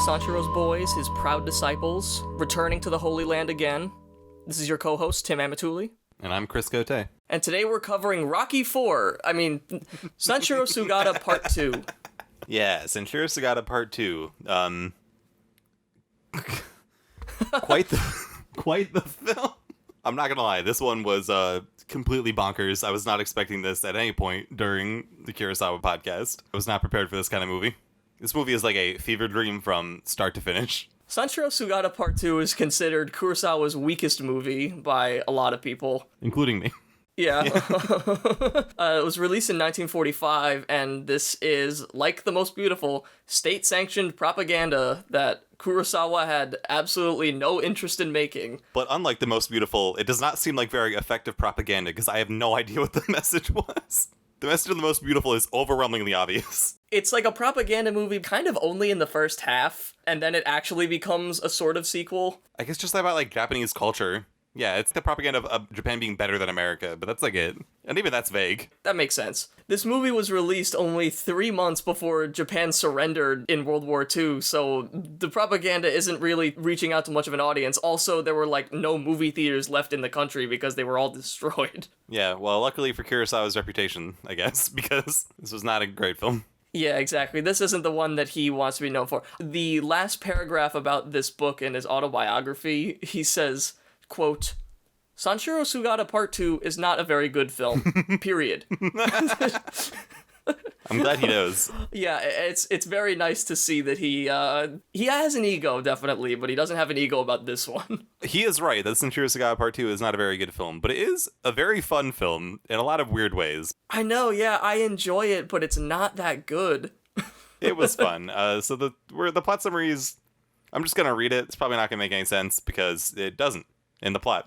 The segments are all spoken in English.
Sanshiro's boys, his proud disciples, returning to the Holy Land again. This is your co-host, Tim Amatuli. And I'm Chris Cote. And today we're covering Sanshiro Sugata Part 2. Yeah, Sanshiro Sugata Part 2. Quite the film. I'm not gonna lie, this one was completely bonkers. I was not expecting this at any point during the Kurosawa podcast. I was not prepared for this kind of movie. This movie is like a fever dream from start to finish. Sanshiro Sugata Part 2 is considered Kurosawa's weakest movie by a lot of people. Including me. Yeah. It was released in 1945, and this is, like The Most Beautiful, state-sanctioned propaganda that Kurosawa had absolutely no interest in making. But unlike The Most Beautiful, it does not seem like very effective propaganda, because I have no idea what the message was. The message of The Most Beautiful is overwhelmingly obvious. It's like a propaganda movie kind of only in the first half, and then it actually becomes a sort of sequel. I guess just about, like, Japanese culture. Yeah, it's the propaganda of Japan being better than America, but that's like it. And even that's vague. That makes sense. This movie was released only 3 months before Japan surrendered in World War II, so the propaganda isn't really reaching out to much of an audience. Also, there were, like, no movie theaters left in the country because they were all destroyed. Yeah, well, luckily for Kurosawa's reputation, I guess, because this was not a great film. Yeah, exactly. This isn't the one that he wants to be known for. The last paragraph about this book in his autobiography, he says, quote, Sanshiro Sugata Part 2 is not a very good film. Period. I'm glad he knows. Yeah, it's very nice to see that he has an ego, definitely, but he doesn't have an ego about this one. He is right that Sanshiro Sugata Part 2 is not a very good film, but it is a very fun film in a lot of weird ways. I know, yeah, I enjoy it, but it's not that good. It was fun. So the plot summary is, I'm just going to read it. It's probably not going to make any sense because it doesn't in the plot.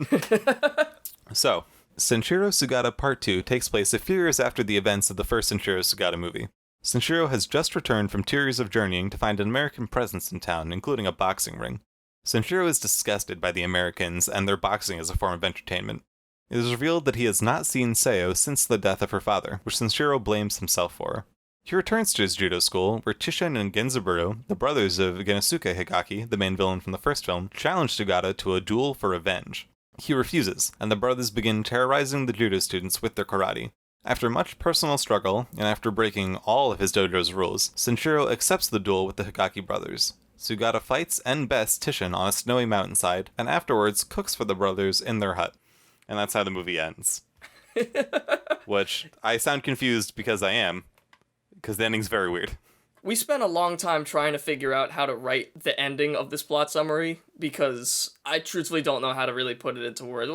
So, Sanshiro Sugata Part 2 takes place a few years after the events of the first Sanshiro Sugata movie. Sanshiro has just returned from 2 years of journeying to find an American presence in town, including a boxing ring. Sanshiro is disgusted by the Americans and their boxing as a form of entertainment. It is revealed that he has not seen Seo since the death of her father, which Sanshiro blames himself for. He returns to his judo school, where Chishin and Genzaburo, the brothers of Genosuke Higaki, the main villain from the first film, challenge Sugata to a duel for revenge. He refuses, and the brothers begin terrorizing the judo students with their karate. After much personal struggle, and after breaking all of his dojo's rules, Sanshiro accepts the duel with the Higaki brothers. Sugata fights and bests Chishin on a snowy mountainside, and afterwards cooks for the brothers in their hut. And that's how the movie ends. Which, I sound confused because I am. Because the ending's very weird. We spent a long time trying to figure out how to write the ending of this plot summary, because I truthfully don't know how to really put it into words.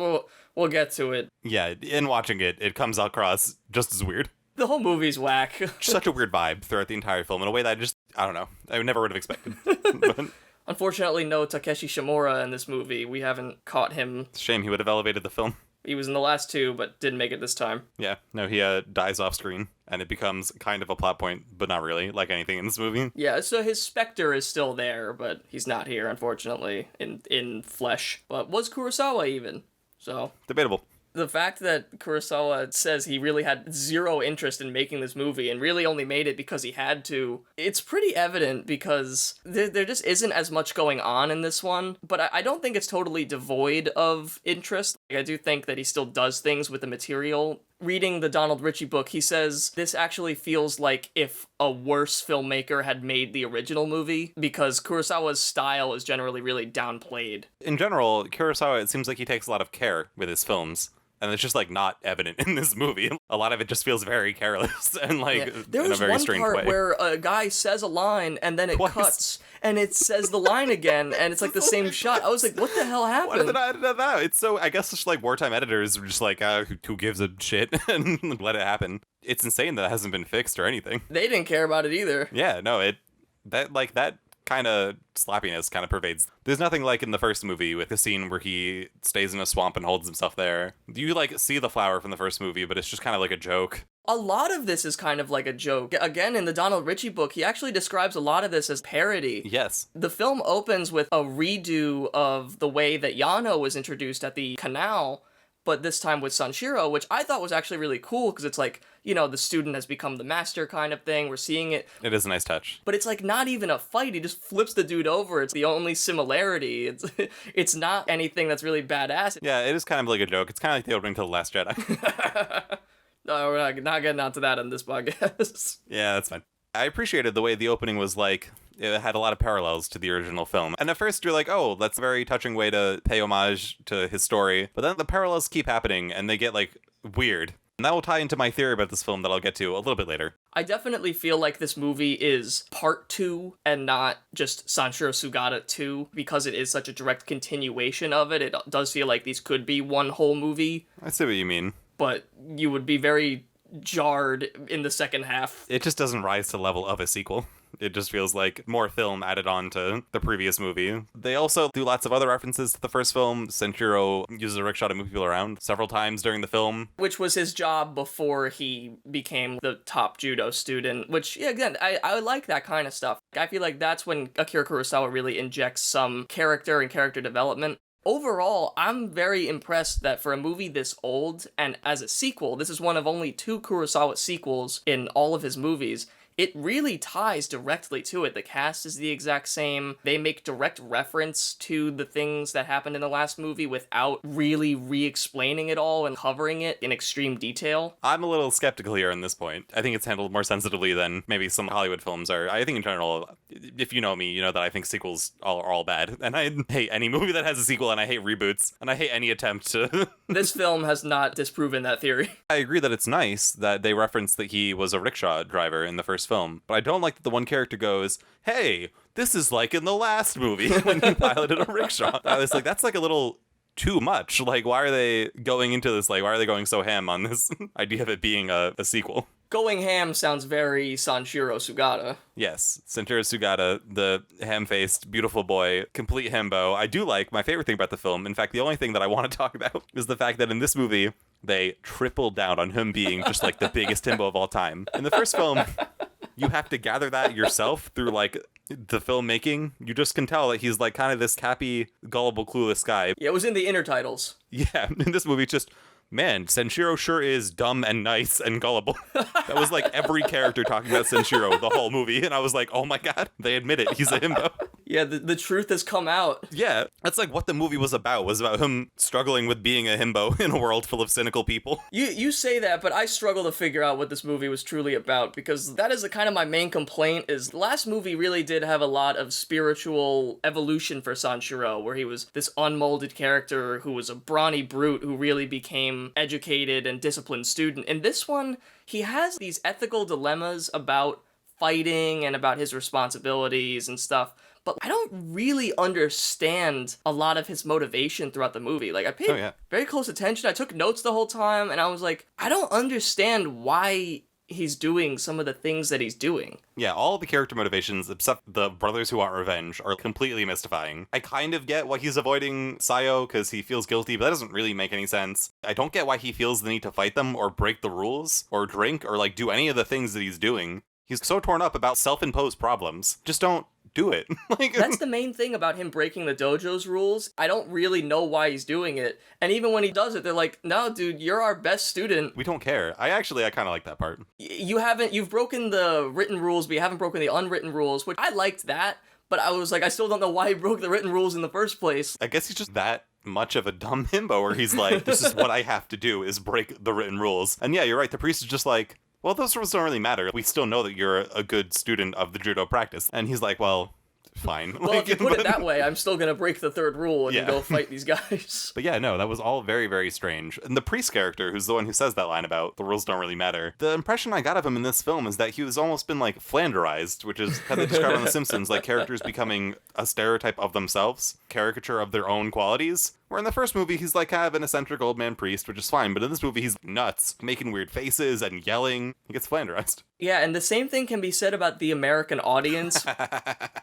We'll get to it. Yeah, in watching it, it comes across just as weird. The whole movie's whack. Such a weird vibe throughout the entire film in a way that I don't know, I never would have expected. But unfortunately, no Takeshi Shimura in this movie. We haven't caught him. It's a shame, he would have elevated the film. He was in the last 2, but didn't make it this time. Yeah, no, he dies off screen, and it becomes kind of a plot point, but not really, like anything in this movie. Yeah, so his specter is still there, but he's not here, unfortunately, in flesh. But was Kurosawa even? So Debatable. The fact that Kurosawa says he really had zero interest in making this movie and really only made it because he had to, it's pretty evident because there just isn't as much going on in this one, but I don't think it's totally devoid of interest. I do think that he still does things with the material. Reading the Donald Ritchie book, he says this actually feels like if a worse filmmaker had made the original movie, because Kurosawa's style is generally really downplayed. In general, Kurosawa, it seems like he takes a lot of care with his films. And it's just, like, not evident in this movie. A lot of it just feels very careless and, like, in a very strange way. There was one part where a guy says a line, and then it cuts, and it says the line again, and it's, like, the same shot. I was like, what the hell happened? Why did I edit that out? It's so, I guess, just, like, wartime editors were just like, who gives a shit? And let it happen. It's insane that it hasn't been fixed or anything. They didn't care about it either. Yeah, no, that kind of sloppiness kind of pervades. There's nothing like in the first movie with the scene where he stays in a swamp and holds himself there. You like see the flower from the first movie, but it's just kind of like a joke. A lot of this is kind of like a joke. Again, in the Donald Ritchie book, he actually describes a lot of this as parody. Yes. The film opens with a redo of the way that Yano was introduced at the canal, but this time with Sanshiro, which I thought was actually really cool because it's like, you know, the student has become the master kind of thing. We're seeing it. It is a nice touch. But it's like not even a fight. He just flips the dude over. It's the only similarity. It's not anything that's really badass. Yeah, it is kind of like a joke. It's kind of like the opening to The Last Jedi. No, we're not getting onto that on this podcast. Yeah, that's fine. I appreciated the way the opening was like, it had a lot of parallels to the original film. And at first you're like, oh, that's a very touching way to pay homage to his story. But then the parallels keep happening and they get like weird. And that will tie into my theory about this film that I'll get to a little bit later. I definitely feel like this movie is part 2 and not just Sanshiro Sugata 2 because it is such a direct continuation of it. It does feel like these could be one whole movie. I see what you mean. But you would be very jarred in the second half. It just doesn't rise to the level of a sequel. It just feels like more film added on to the previous movie. They also do lots of other references to the first film. Senshiro uses a rickshaw to move people around several times during the film. Which was his job before he became the top judo student, which, yeah, again, I like that kind of stuff. I feel like that's when Akira Kurosawa really injects some character and character development. Overall, I'm very impressed that for a movie this old, and as a sequel, this is one of only 2 Kurosawa sequels in all of his movies, it really ties directly to it. The cast is the exact same. They make direct reference to the things that happened in the last movie without really re-explaining it all and covering it in extreme detail. I'm a little skeptical here on this point. I think it's handled more sensitively than maybe some Hollywood films are. I think in general, if you know me, you know that I think sequels are all bad. And I hate any movie that has a sequel, and I hate reboots, and I hate any attempt to... This film has not disproven that theory. I agree that it's nice that they reference that he was a rickshaw driver in the first film, but I don't like that the one character goes, hey, this is like in the last movie when he piloted a rickshaw. I was like, that's like a little too much. Like, why are they going into this? Like, why are they going so ham on this idea of it being a sequel? Going ham sounds very Sanshiro Sugata. Yes, Sanshiro Sugata, the ham-faced, beautiful boy, complete himbo. I do like, my favorite thing about the film, in fact, the only thing that I want to talk about is the fact that in this movie, they tripled down on him being just like the biggest himbo of all time. In the first film, you have to gather that yourself through like the filmmaking. You just can tell that he's like kind of this happy, gullible, clueless guy. Yeah, it was in the intertitles. Yeah, in this movie, it's just... Man, Sanshiro sure is dumb and nice and gullible. That was like every character talking about Sanshiro the whole movie, and I was like, oh my god, they admit it, he's a himbo. Yeah, the truth has come out. Yeah, that's like what the movie was about him struggling with being a himbo in a world full of cynical people. You say that, but I struggle to figure out what this movie was truly about, because that is kind of my main complaint, is the last movie really did have a lot of spiritual evolution for Sanshiro, where he was this unmolded character who was a brawny brute who really became educated and disciplined student. In this one, he has these ethical dilemmas about fighting and about his responsibilities and stuff, but I don't really understand a lot of his motivation throughout the movie. Like, I paid very close attention. I took notes the whole time, and I was like, I don't understand why he's doing some of the things that he's doing. Yeah, all the character motivations, except the brothers who want revenge, are completely mystifying. I kind of get why he's avoiding Sayo, because he feels guilty, but that doesn't really make any sense. I don't get why he feels the need to fight them, or break the rules, or drink, or like do any of the things that he's doing. He's so torn up about self-imposed problems. Just don't do it. Like, that's the main thing about him breaking the dojo's rules. I don't really know why he's doing it. And even when he does it, they're like, no, dude, you're our best student. We don't care. I kind of like that part. You've broken the written rules, but you haven't broken the unwritten rules, which I liked that. But I was like, I still don't know why he broke the written rules in the first place. I guess he's just that much of a dumb himbo where he's like, this is what I have to do, is break the written rules. And yeah, you're right. The priest is just like, well, those rules don't really matter. We still know that you're a good student of the judo practice. And he's like, well, fine. Well, if you put it that way, I'm still gonna break the third rule and go fight these guys. But yeah, no, that was all very, very strange. And the priest character, who's the one who says that line about the rules don't really matter, the impression I got of him in this film is that he was almost been like Flanderized, which is how they describe on The Simpsons, like characters becoming a stereotype of themselves, caricature of their own qualities. Where in the first movie, he's like kind of an eccentric old man priest, which is fine. But in this movie, he's nuts, making weird faces and yelling. He gets Flanderized. Yeah, and the same thing can be said about the American audience.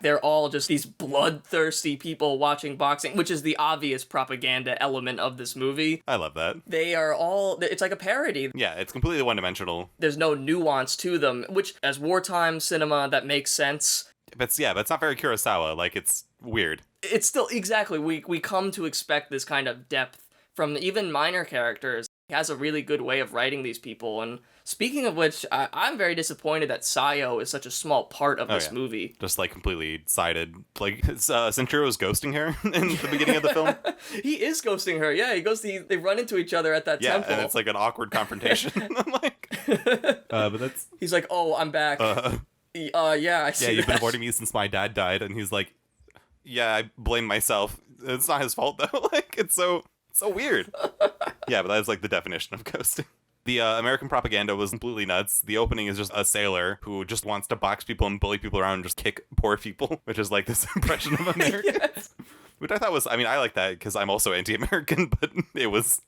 They're all just these bloodthirsty people watching boxing, which is the obvious propaganda element of this movie. I love that. They are all, it's like a parody. Yeah, it's completely one-dimensional. There's no nuance to them, which as wartime cinema, that makes sense. But it's not very Kurosawa. Like, it's weird. It's still, exactly, we come to expect this kind of depth from even minor characters. He has a really good way of writing these people. And speaking of which, I'm very disappointed that Sayo is such a small part of this movie. Just like completely sided. Like Sanchiro's ghosting her in the beginning of the film. He is ghosting her. Yeah, they run into each other at that temple. Yeah, and it's like an awkward confrontation. I'm like, but that's. He's like, "Oh, I'm back." Yeah, I see. Yeah, you've that. been avoiding me since my dad died, and he's like, "Yeah, I blame myself. It's not his fault though." Like, it's so weird. Yeah, but that's like the definition of ghosting. The American propaganda was completely nuts. The opening is just a sailor who just wants to box people and bully people around and just kick poor people, which is like this impression of Americans. Yes. Which I thought was, I mean, I like that because I'm also anti-American, but it was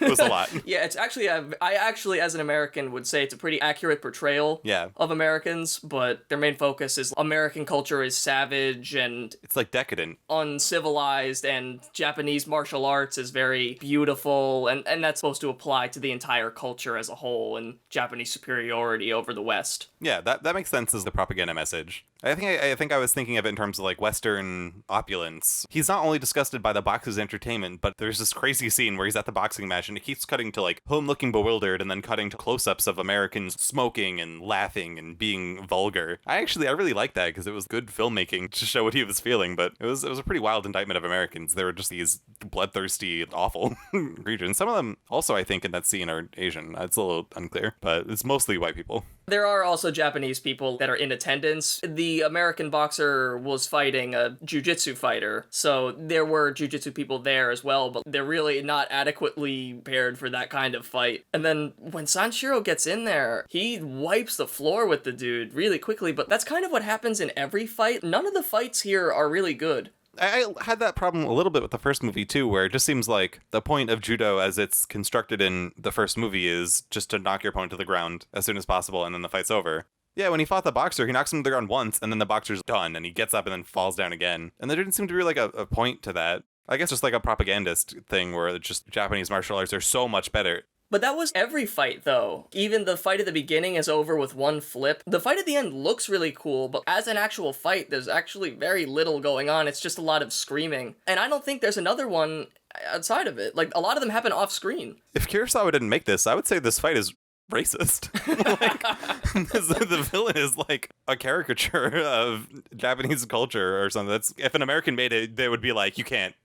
a lot. Yeah, it's actually, I actually, as an American, would say it's a pretty accurate portrayal of Americans, but their main focus is American culture is savage and... It's like decadent. Uncivilized, and Japanese martial arts is very beautiful, and that's supposed to apply to the entire culture as a whole, and Japanese superiority over the West. Yeah, that makes sense as the propaganda message. I think I was thinking of it in terms of like Western opulence. He's not only disgusted by the box's entertainment, but there's this crazy scene where he's at the boxing match and it keeps cutting to like home looking bewildered and then cutting to close-ups of Americans smoking and laughing and being vulgar. I really like that because it was good filmmaking to show what he was feeling, but it was a pretty wild indictment of Americans. They were just these bloodthirsty, awful regions. Some of them also, I think, in that scene are Asian. It's a little unclear, but it's mostly white people. There are also Japanese people that are in attendance. The American boxer was fighting a jiu-jitsu fighter, so there were jiu-jitsu people there as well, but they're really not adequately prepared for that kind of fight. And then when Sanshiro gets in there, he wipes the floor with the dude really quickly, but that's kind of what happens in every fight. None of the fights here are really good. I had that problem a little bit with the first movie too, where it just seems like the point of judo as it's constructed in the first movie is just to knock your opponent to the ground as soon as possible and then the fight's over. Yeah, when he fought the boxer, he knocks him to the ground once and then the boxer's done and he gets up and then falls down again. And there didn't seem to be like a point to that. I guess just like a propagandist thing where it's just Japanese martial arts are so much better. But that was every fight, though. Even the fight at the beginning is over with one flip. The fight at the end looks really cool, but as an actual fight, there's actually very little going on. It's just a lot of screaming. And I don't think there's another one outside of it. Like, a lot of them happen off screen. If Kurosawa didn't make this, I would say this fight is racist. Like, the villain is like a caricature of Japanese culture or something. If an American made it, they would be like, you can't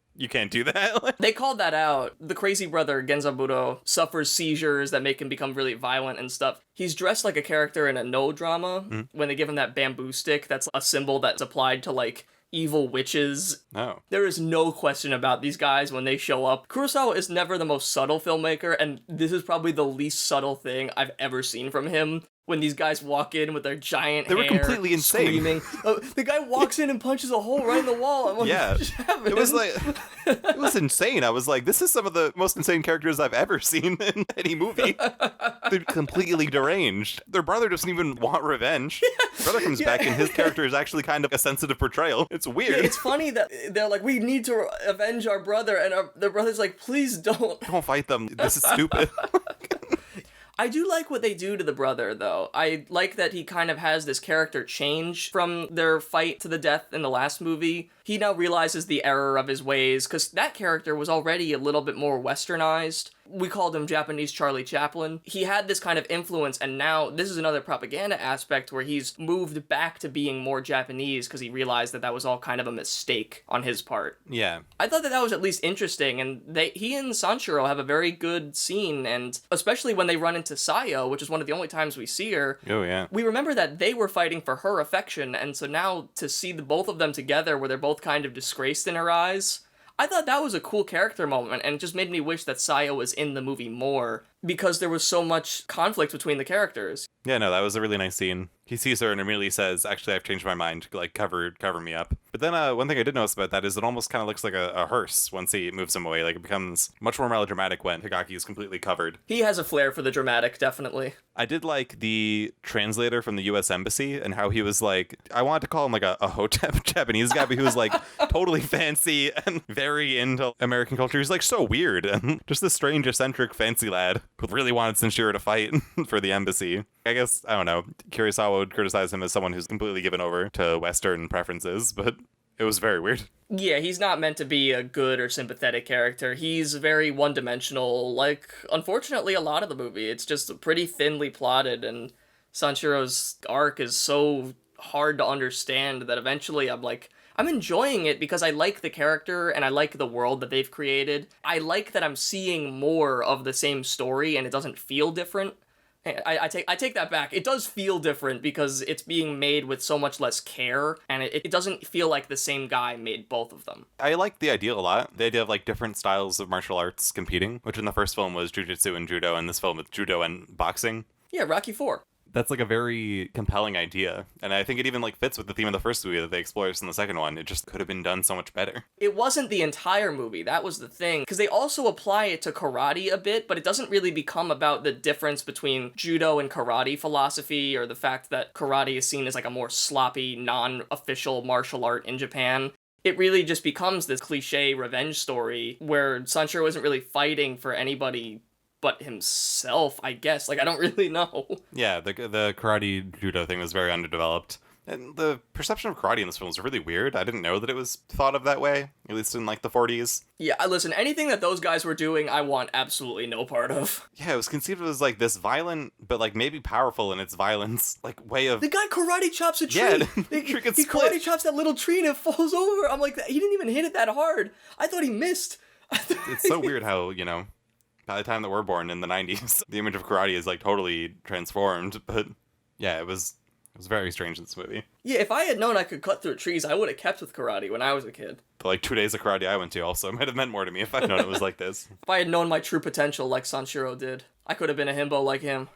do that. They called that out. The crazy brother, Genzaburo, suffers seizures that make him become really violent and stuff. He's dressed like a character in a no drama. When they give him that bamboo stick, that's a symbol that's applied to, like, evil witches. Oh. There is no question about these guys when they show up. Kurosawa is never the most subtle filmmaker, and this is probably the least subtle thing I've ever seen from him. When these guys walk in with their giant hair, they were completely insane. Screaming. The guy walks in and punches a hole right in the wall. I'm like, yeah, it was like, it was insane. I was like, this is some of the most insane characters I've ever seen in any movie. They're completely deranged. Their brother doesn't even want revenge. Brother comes back and his character is actually kind of a sensitive portrayal. It's weird. Yeah, it's funny that they're like, we need to avenge our brother, and their brother's like, please don't. Don't fight them. This is stupid. I do like what they do to the brother, though. I like that he kind of has this character change from their fight to the death in the last movie. He now realizes the error of his ways, because that character was already a little bit more westernized. We called him Japanese Charlie Chaplin. He had this kind of influence, and now this is another propaganda aspect where he's moved back to being more Japanese because he realized that was all kind of a mistake on his part. Yeah. I thought that was at least interesting, and he and Sanshiro have a very good scene, and especially when they run into Sayo, which is one of the only times we see her. Oh, yeah. We remember that they were fighting for her affection, and so now to see the both of them together where they're both kind of disgraced in her eyes, I thought that was a cool character moment, and it just made me wish that Sayo was in the movie more, because there was so much conflict between the characters. Yeah, no, that was a really nice scene. He sees her and immediately says, actually, I've changed my mind, like, cover me up. But then one thing I did notice about that is it almost kind of looks like a hearse once he moves him away. Like, it becomes much more melodramatic when Higaki is completely covered. He has a flair for the dramatic, definitely. I did like the translator from the U.S. Embassy and how he was like, I wanted to call him like a hotep Japanese guy, but he was like totally fancy and very into American culture. He's like so weird and just this strange, eccentric, fancy lad who really wanted Sanshiro to fight for the embassy. I guess, I don't know, Kurosawa would criticize him as someone who's completely given over to Western preferences, but It was very weird. Yeah, he's not meant to be a good or sympathetic character. He's very one-dimensional, like, unfortunately, a lot of the movie. It's just pretty thinly plotted, and Sanshiro's arc is so hard to understand that eventually I'm enjoying it because I like the character and I like the world that they've created. I like that I'm seeing more of the same story and it doesn't feel different. I take that back. It does feel different because it's being made with so much less care, and it doesn't feel like the same guy made both of them. I like the idea a lot. The idea of like different styles of martial arts competing, which in the first film was jujitsu and judo, and this film with judo and boxing. Yeah, Rocky 4. That's like a very compelling idea, and I think it even like fits with the theme of the first movie that they explore in the second one. It just could have been done so much better. It wasn't the entire movie, that was the thing, because they also apply it to karate a bit, but it doesn't really become about the difference between judo and karate philosophy, or the fact that karate is seen as like a more sloppy, non-official martial art in Japan. It really just becomes this cliche revenge story where Sanshiro isn't really fighting for anybody but himself, I guess. Like, I don't really know. Yeah, the karate judo thing was very underdeveloped. And the perception of karate in this film was really weird. I didn't know that it was thought of that way, at least in like the 40s. Yeah, listen, anything that those guys were doing, I want absolutely no part of. Yeah, it was conceived as like this violent, but like maybe powerful in its violence, like way of... The guy karate chops a tree. Yeah, he karate chops that little tree and it falls over. I'm like, he didn't even hit it that hard. I thought he missed. It's so weird how, you know, by the time that we're born in the 90s, the image of karate is like totally transformed. But yeah, it was very strange in this movie. Yeah, if I had known I could cut through trees, I would have kept with karate when I was a kid. The like 2 days of karate I went to also might have meant more to me if I'd known it was like this. If I had known my true potential like Sanshiro did, I could have been a himbo like him.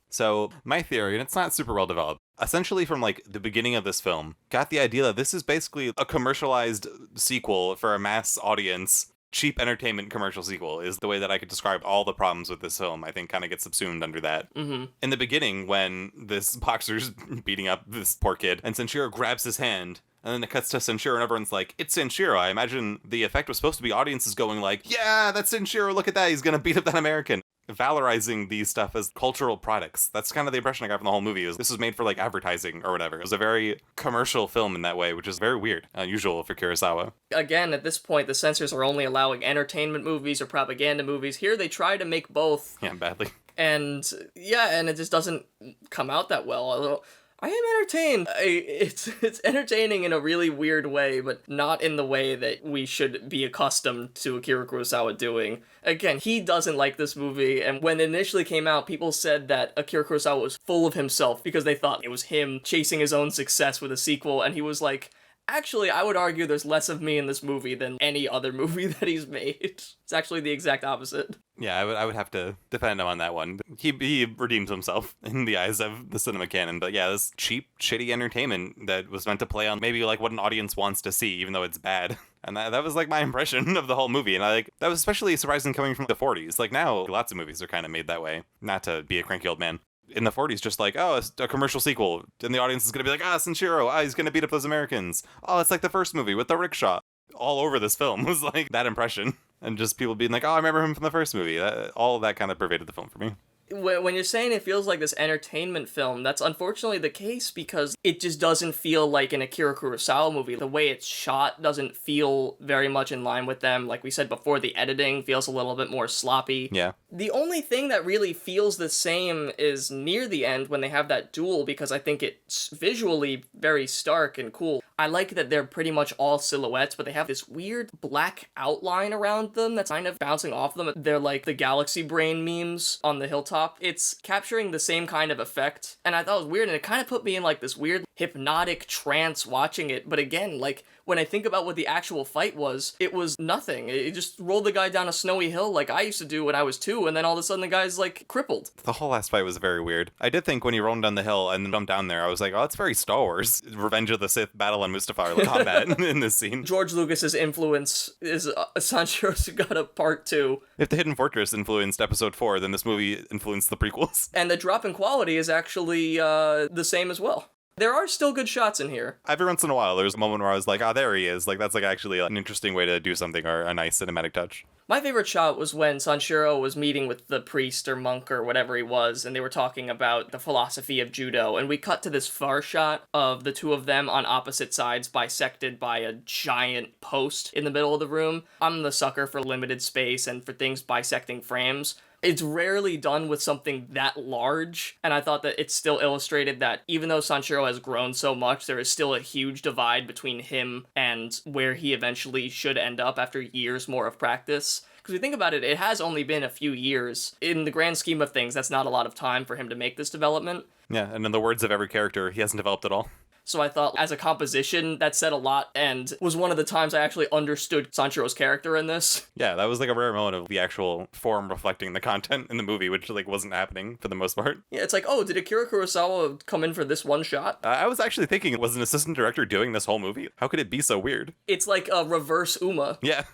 So my theory, and it's not super well developed, essentially from like the beginning of this film, got the idea that this is basically a commercialized sequel for a mass audience. Cheap entertainment commercial sequel is the way that I could describe all the problems with this film. I think kind of gets subsumed under that. Mm-hmm. In the beginning, when this boxer's beating up this poor kid, and Sanshiro grabs his hand, and then it cuts to Sanshiro, and everyone's like, it's Sanshiro. I imagine the effect was supposed to be audiences going like, yeah, that's Sanshiro, look at that, he's gonna beat up that American. Valorizing these stuff as cultural products. That's kind of the impression I got from the whole movie. Is this was made for like advertising or whatever. It was a very commercial film in that way, which is very weird, unusual for Kurosawa. Again, at this point, the censors are only allowing entertainment movies or propaganda movies. Here, they try to make both. Yeah, badly. And yeah, and it just doesn't come out that well. Although I am entertained. It's entertaining in a really weird way, but not in the way that we should be accustomed to Akira Kurosawa doing. Again, he doesn't like this movie, and when it initially came out, people said that Akira Kurosawa was full of himself because they thought it was him chasing his own success with a sequel, and he was like, actually, I would argue there's less of me in this movie than any other movie that he's made. It's actually the exact opposite. Yeah, I would have to defend him on that one. He redeemed himself in the eyes of the cinema canon. But yeah, this cheap, shitty entertainment that was meant to play on maybe like what an audience wants to see, even though it's bad. And that was like my impression of the whole movie. And that was especially surprising coming from the 40s. Like now, lots of movies are kind of made that way. Not to be a cranky old man. In the 40s, just like, oh, it's a commercial sequel. And the audience is going to be like, Sanshiro, he's going to beat up those Americans. Oh, it's like the first movie with the rickshaw. All over this film was like that impression. And just people being like, oh, I remember him from the first movie. All of that kind of pervaded the film for me. When you're saying it feels like this entertainment film, that's unfortunately the case because it just doesn't feel like an Akira Kurosawa movie. The way it's shot doesn't feel very much in line with them. Like we said before, the editing feels a little bit more sloppy. Yeah. The only thing that really feels the same is near the end when they have that duel, because I think it's visually very stark and cool. I like that they're pretty much all silhouettes, but they have this weird black outline around them that's kind of bouncing off them. They're like the galaxy brain memes on the hilltop. It's capturing the same kind of effect, and I thought it was weird, and it kind of put me in like this weird hypnotic trance watching it. But again, like when I think about what the actual fight was, it was nothing. It just rolled the guy down a snowy hill like I used to do when I was 2, and then all of a sudden the guy's like crippled. The whole last fight was very weird. I did think when he rolled down the hill and jumped down there, I was like, oh, that's very Star Wars. Revenge of the Sith battle on Mustafar combat in this scene. George Lucas's influence is Sanshiro Sugata Part 2. If the Hidden Fortress influenced Episode 4, then this movie influenced the prequels. And the drop in quality is actually the same as well. There are still good shots in here. Every once in a while, there's a moment where I was like, there he is. Like, that's like actually an interesting way to do something or a nice cinematic touch. My favorite shot was when Sanshiro was meeting with the priest or monk or whatever he was, and they were talking about the philosophy of judo, and we cut to this far shot of the two of them on opposite sides bisected by a giant post in the middle of the room. I'm the sucker for limited space and for things bisecting frames. It's rarely done with something that large, and I thought that it still illustrated that even though Sanshiro has grown so much, there is still a huge divide between him and where he eventually should end up after years more of practice. Because we think about it, it has only been a few years. In the grand scheme of things, that's not a lot of time for him to make this development. Yeah, and in the words of every character, he hasn't developed at all. So I thought, as a composition, that said a lot, and was one of the times I actually understood Sanshiro's character in this. Yeah, that was like a rare moment of the actual form reflecting the content in the movie, which like wasn't happening for the most part. Yeah, it's like, oh, did Akira Kurosawa come in for this one shot? I was actually thinking, was an assistant director doing this whole movie? How could it be so weird? It's like a reverse Uma. Yeah.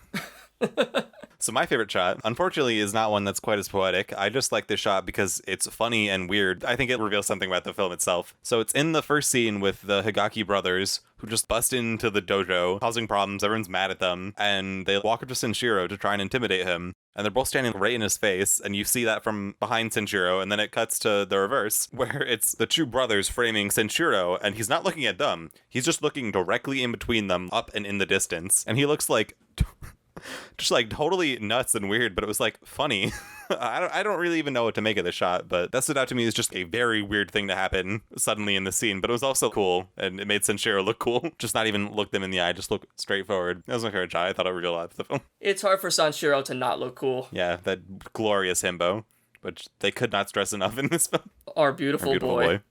So my favorite shot, unfortunately, is not one that's quite as poetic. I just like this shot because it's funny and weird. I think it reveals something about the film itself. So it's in the first scene with the Higaki brothers, who just bust into the dojo, causing problems. Everyone's mad at them, and they walk up to Sanshiro to try and intimidate him. And they're both standing right in his face, and you see that from behind Sanshiro, and then it cuts to the reverse, where it's the two brothers framing Sanshiro, and he's not looking at them. He's just looking directly in between them, up and in the distance. And he looks like... just like totally nuts and weird, but it was like funny. I don't really even know what to make of the shot, but that stood out to me as just a very weird thing to happen suddenly in the scene, but it was also cool, and it made Sanshiro look cool. Just not even look them in the eye, just look straight forward. That was my favorite shot. I thought it revealed a lot of the film. It's hard for Sanshiro to not look cool. Yeah, that glorious himbo, which they could not stress enough in this film. Our beautiful boy.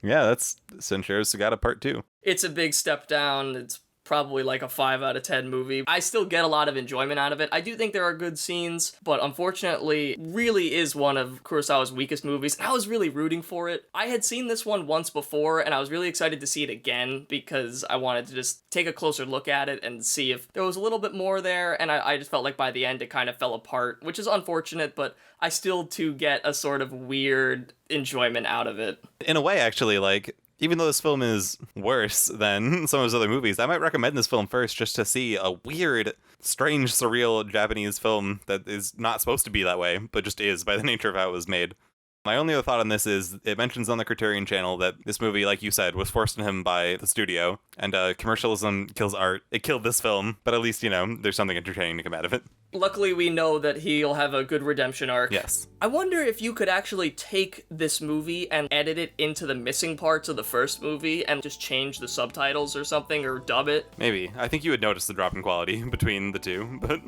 Yeah, that's Sanshiro Sugata Part 2. It's a big step down. It's probably like a 5 out of 10 movie. I still get a lot of enjoyment out of it. I do think there are good scenes, but unfortunately really is one of Kurosawa's weakest movies, and I was really rooting for it. I had seen this one once before, and I was really excited to see it again because I wanted to just take a closer look at it and see if there was a little bit more there, and I just felt like by the end it kind of fell apart, which is unfortunate, but I still do get a sort of weird enjoyment out of it. In a way, actually, like, even though this film is worse than some of his other movies, I might recommend this film first just to see a weird, strange, surreal Japanese film that is not supposed to be that way, but just is by the nature of how it was made. My only other thought on this is it mentions on the Criterion channel that this movie, like you said, was forced on him by the studio, and commercialism kills art. It killed this film, but at least, you know, there's something entertaining to come out of it. Luckily, we know that he'll have a good redemption arc. Yes. I wonder if you could actually take this movie and edit it into the missing parts of the first movie and just change the subtitles or something, or dub it. Maybe. I think you would notice the drop in quality between the two, but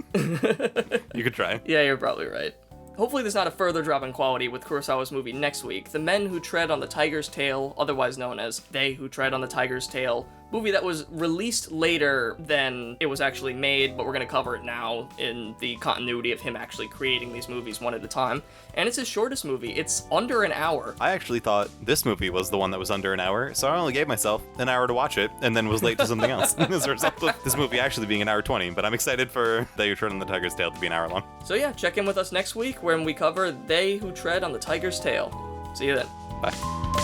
you could try. Yeah, you're probably right. Hopefully there's not a further drop in quality with Kurosawa's movie next week, The Men Who Tread on the Tiger's Tail, otherwise known as They Who Tread on the Tiger's Tail, movie that was released later than it was actually made, but we're going to cover it now in the continuity of him actually creating these movies one at a time. And it's his shortest movie. It's under an hour. I actually thought this movie was the one that was under an hour, so I only gave myself an hour to watch it, and then was late to something else as a result of this movie actually being an hour 20, but I'm excited for They Who Tread on the Tiger's Tail to be an hour long. So yeah, check in with us next week when we cover They Who Tread on the Tiger's Tail. See you then. Bye.